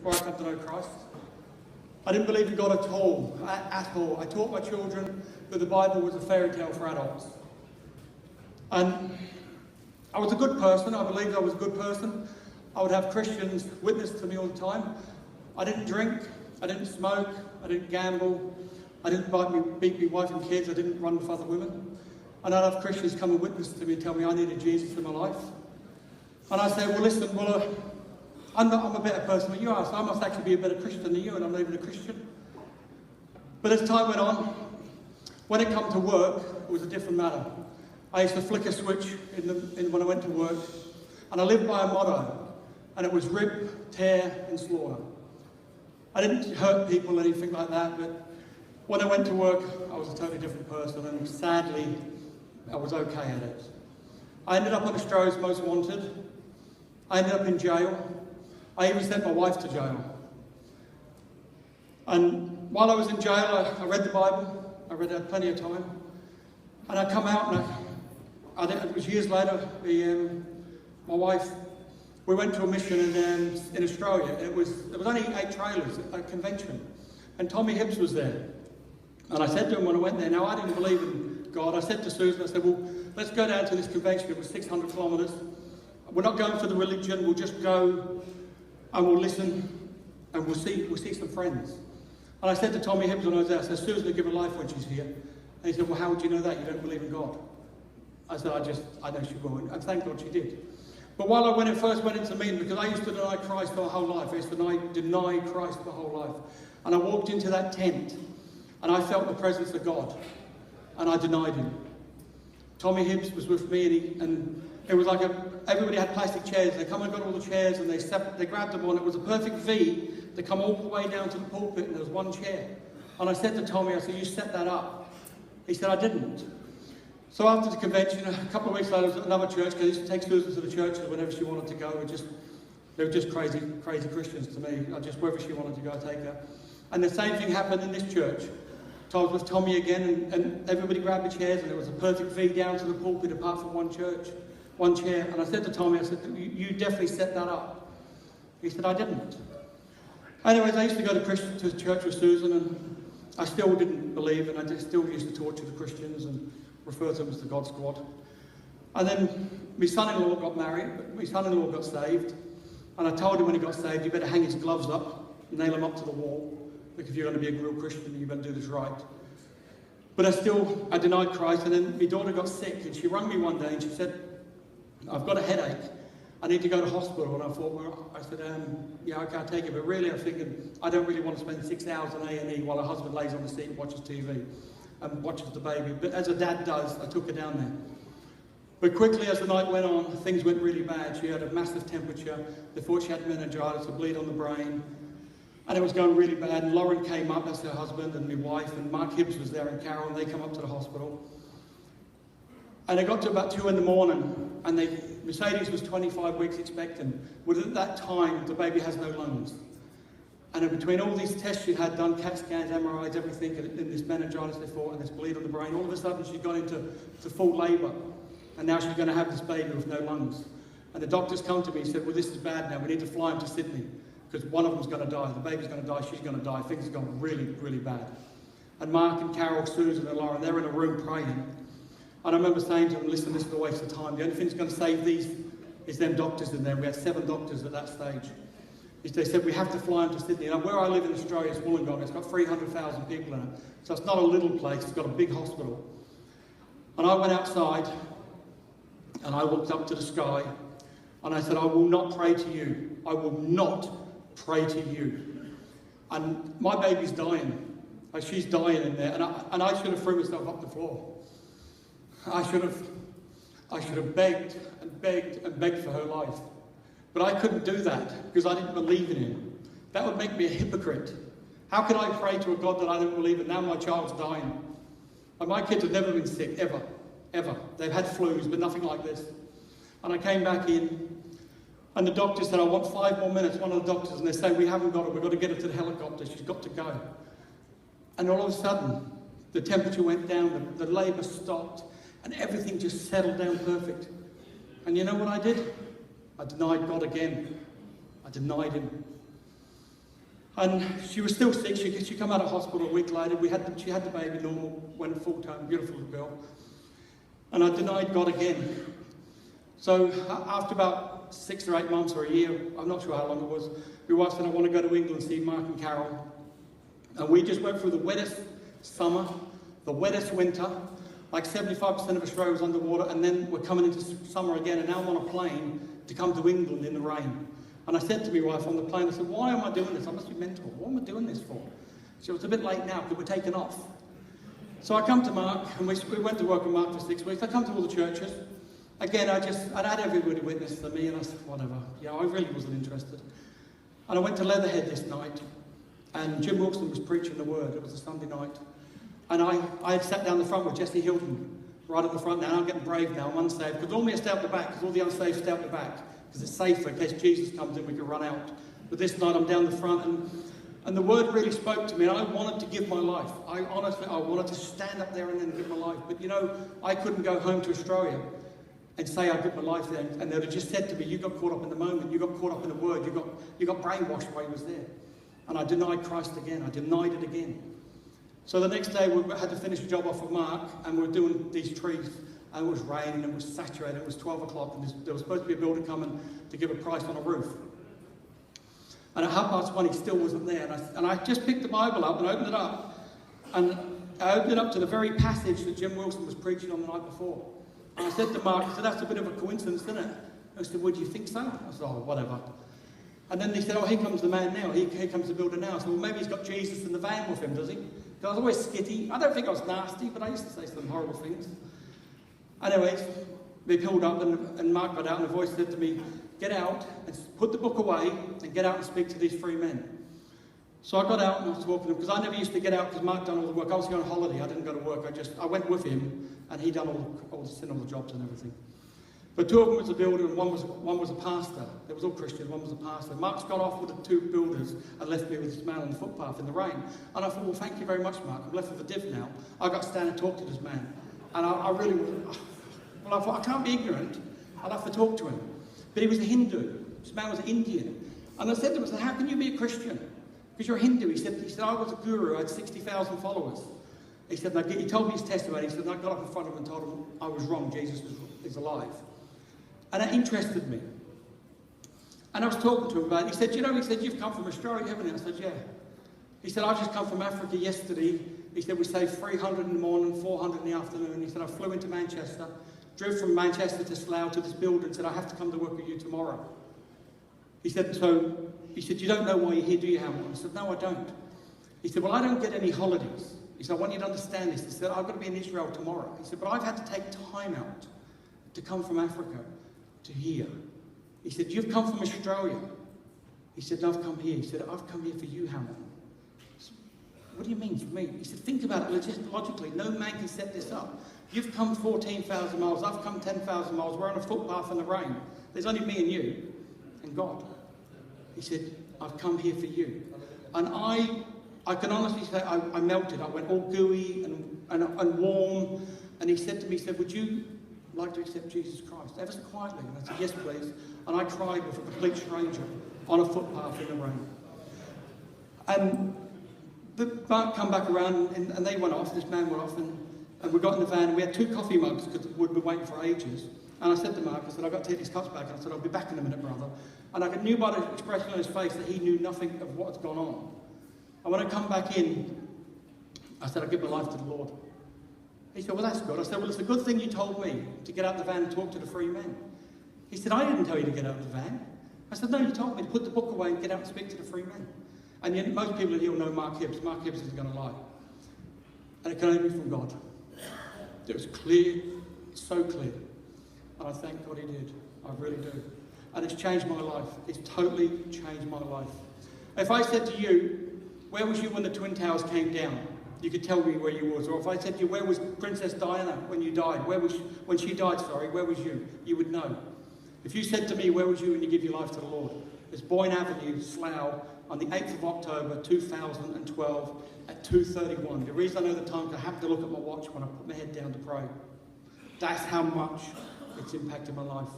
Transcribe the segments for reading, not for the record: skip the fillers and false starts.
before I came to know Christ. I didn't believe in God at all, at all. I taught my children that the Bible was a fairy tale for adults. And I was a good person. I believed I was a good person. I would have Christians witness to me all the time. I didn't drink. I didn't smoke. I didn't gamble. I didn't beat my wife and kids. I didn't run with other women. And I'd have Christians come and witness to me and tell me I needed Jesus in my life. And I say, well, listen, I'm a better person than you are, so I must actually be a better Christian than you, and I'm not even a Christian. But as time went on, when it came to work, it was a different matter. I used to flick a switch when I went to work, and I lived by a motto, and it was rip, tear, and slaughter. I didn't hurt people or anything like that, but when I went to work, I was a totally different person, and sadly, I was okay at it. I ended up on Australia's Most Wanted. I ended up in jail. I even sent my wife to jail. And while I was in jail, I read the Bible. I read it plenty of time. And I come out, and it was years later, my wife, we went to a mission in Australia. It was only 8 trailers at a convention. And Tommy Hibbs was there. And I said to him when I went there, now I didn't believe in God. I said to Susan, I said, well, let's go down to this convention. It was 600 kilometres. We're not going for the religion. We'll just go and we'll listen and we'll see some friends. And I said to Tommy Hibbs when I was there, I said, Susan will give her life when she's here. And he said, well, how would you know that? You don't believe in God. I said, I know she will. And thank God she did. But while I first went into meeting, because I used to deny Christ my whole life. I used to deny Christ my whole life. And I walked into that tent and I felt the presence of God. And I denied him. Tommy Hibbs was with me, and it was like everybody had plastic chairs. They come and got all the chairs, and they grabbed them on. It was a perfect V. They come all the way down to the pulpit, and there was one chair. And I said to Tommy, I said, you set that up. He said, I didn't. So after the convention, a couple of weeks later, I was at another church, because I used to take Susan to the churches whenever she wanted to go. They were just crazy Christians to me. Wherever she wanted to go, I'd take her. And the same thing happened in this church. So I was with Tommy again, and everybody grabbed the chairs, and there was a perfect V down to the pulpit apart from one chair. And I said to Tommy, I said, you definitely set that up. He said, I didn't. Anyways, I used to go to church with Susan, and I still didn't believe, and I still used to torture the Christians and refer to them as the God Squad. And then my son-in-law got married, my son-in-law got saved, and I told him when he got saved, you better hang his gloves up, nail them up to the wall, because if you're going to be a real Christian, you better do this right. But I denied Christ, and then my daughter got sick, and she rang me one day, and she said, I've got a headache. I need to go to hospital. And I thought, well, I said, yeah, okay, I'll take it. But really, I'm thinking, I don't really want to spend 6 hours in A&E while her husband lays on the seat and watches TV and watches the baby. But as a dad does, I took her down there. But quickly, as the night went on, things went really bad. She had a massive temperature. They thought she had meningitis, a bleed on the brain. And it was going really bad. And Lauren came up, that's her husband, and my wife, and Mark Hibbs was there, and Carol, and they come up to the hospital. And I got to about 2 in the morning, and Mercedes was 25 weeks expectant. Well, at that time, the baby has no lungs. And in between all these tests she had done, CAT scans, MRIs, everything, and this meningitis they thought, and this bleed on the brain, all of a sudden she'd gone into full labour. And now she's going to have this baby with no lungs. And the doctors come to me and said, well, this is bad now. We need to fly him to Sydney, because one of them's going to die. The baby's going to die, she's going to die. Things have gone really, really bad. And Mark and Carol, Susan and Lauren, they're in a room praying. And I remember saying to them, listen, this is a waste of time. The only thing that's going to save these is them doctors in there. We had 7 doctors at that stage. They said, we have to fly them to Sydney. And where I live in Australia is Wollongong. It's got 300,000 people in it. So it's not a little place. It's got a big hospital. And I went outside, and I looked up to the sky, and I said, I will not pray to you. I will not pray to you. And my baby's dying. She's dying in there. And I should have thrown myself up the floor. I should have begged and begged and begged for her life. But I couldn't do that because I didn't believe in him. That would make me a hypocrite. How can I pray to a God that I don't believe in? Now my child's dying. And my kids have never been sick, ever, ever. They've had flus, but nothing like this. And I came back in, and the doctor said, I want 5 more minutes, one of the doctors, and they say, we haven't got her, we've got to get her to the helicopter, she's got to go. And all of a sudden, the temperature went down, the labour stopped, and everything just settled down perfect. And you know what I did? I denied God again. I denied him. And she was still sick. She come out of hospital a week later. She had the baby normal, went full term, beautiful little girl. And I denied God again. So after about 6 or 8 months or a year, I'm not sure how long it was, my wife said, I want to go to England and see Mark and Carol. And we just went through the wettest summer, the wettest winter. Like 75% of Australia was underwater, and then we're coming into summer again, and now I'm on a plane to come to England in the rain. And I said to my wife on the plane, I said, why am I doing this? I must be mental. What am I doing this for? She said, it's a bit late now because we're taking off. So I come to Mark, and we went to work with Mark for 6 weeks. I come to all the churches. Again, I'd had everybody witness to me, and I said, whatever. Yeah, I really wasn't interested. And I went to Leatherhead this night, and Jim Wilson was preaching the word. It was a Sunday night. And I had sat down the front with Jesse Hilton, right at the front now. I'm getting brave now, I'm unsaved. Because normally I stay out the back, because all the unsaved stay out the back. Because it's safer in case Jesus comes in, we can run out. But this night I'm down the front, and the word really spoke to me, and I wanted to give my life. I wanted to stand up there and then give my life. But you know, I couldn't go home to Australia and say I give my life there. And they'd have just said to me, you got caught up in the moment, you got caught up in the word, you got brainwashed while you was there. And I denied Christ again, I denied it again. So the next day we had to finish a job off with Mark, and we were doing these trees, and it was raining, it was saturated, it was 12 o'clock, and there was supposed to be a builder coming to give a price on a roof. And at 1:30 he still wasn't there, and I just picked the Bible up and opened it up, and I opened it up to the very passage that Jim Wilson was preaching on the night before. And I said to Mark, I said, that's a bit of a coincidence, isn't it? I said, would you think so? I said, oh, whatever. And then he said, oh, here comes the man now, here comes the builder now. I said, well, maybe he's got Jesus in the van with him, does he? Because I was always skitty. I don't think I was nasty, but I used to say some horrible things. Anyways, we pulled up, and Mark got out, and a voice said to me, get out, and put the book away, and get out and speak to these 3 men. So I got out, and I was talking to them, because I never used to get out, because Mark done all the work. I was going on holiday, I didn't go to work, I went with him, and he done all the jobs and everything. But 2 of them was a builder, and one was a pastor. They was all Christians, one was a pastor. Mark's got off with the 2 builders and left me with this man on the footpath in the rain. And I thought, well, thank you very much, Mark. I'm left with a div now. I got to stand and talk to this man. And I really, well, I thought, I can't be ignorant. I'll have to talk to him. But he was a Hindu. This man was an Indian. And I said to him, I said, how can you be a Christian? Because you're a Hindu. He said, I was a guru. I had 60,000 followers. He said, he told me his testimony. He said, and I got up in front of him and told him I was wrong. Jesus is alive. And that interested me. And I was talking to him about it. He said, you've come from Australia, haven't you? I said, yeah. He said, I've just come from Africa yesterday. He said, we saved 300 in the morning, 400 in the afternoon. He said, I flew into Manchester, drove from Manchester to Slough to this builder and said, I have to come to work with you tomorrow. He said, you don't know why you're here, do you, Hamilton? I said, no, I don't. He said, well, I don't get any holidays. He said, I want you to understand this. He said, I've got to be in Israel tomorrow. He said, but I've had to take time out to come from Africa to here. He said, you've come from Australia. He said, no, I've come here. He said, I've come here for you, Hamilton. Said, what do you mean for me? He said, think about it logically. No man can set this up. You've come 14,000 miles. I've come 10,000 miles. We're on a footpath in the rain. There's only me and you and God. He said, I've come here for you. And I can honestly say I melted. I went all gooey and warm. And he said to me, would you like to accept Jesus Christ? Ever so quietly. And I said, yes, please. And I cried with a complete stranger on a footpath in the rain. And the Mark come back around, and they went off. This man went off, and we got in the van, and we had 2 coffee mugs because we'd been waiting for ages. And I said to Mark, I said, I've got to take these cups back. And I said, I'll be back in a minute, brother. And I knew by the expression on his face that he knew nothing of what had gone on. And when I come back in, I said, I give my life to the Lord. He said, well, that's good. I said, well, it's a good thing you told me to get out the van and talk to the 3 men. He said, I didn't tell you to get out of the van. I said, no, you told me to put the book away and get out and speak to the 3 men. And yet most people here will know Mark Hibbs. Mark Hibbs isn't going to lie. And it can only be from God. It was clear, so clear. And I thank God he did. I really do. And it's changed my life. It's totally changed my life. If I said to you, where was you when the Twin Towers came down? You could tell me where you was. Or if I said to you, where was Princess Diana when you died? When she died, where was you? You would know. If you said to me, where was you when you give your life to the Lord? It's Boyne Avenue, Slough, on the 8th of October, 2012 at 2:31. The reason I know the time is I happened to look at my watch when I put my head down to pray. That's how much it's impacted my life.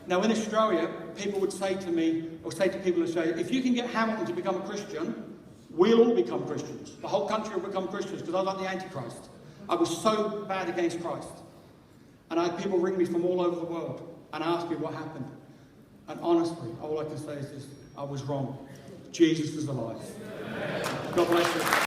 Now in Australia, people would say to me, or say to people in Australia, if you can get Hamilton to become a Christian, we'll all become Christians. The whole country will become Christians because I was like the Antichrist. I was so bad against Christ. And I had people ring me from all over the world and ask me what happened. And honestly, all I can say is this: I was wrong. Jesus is alive. God bless you.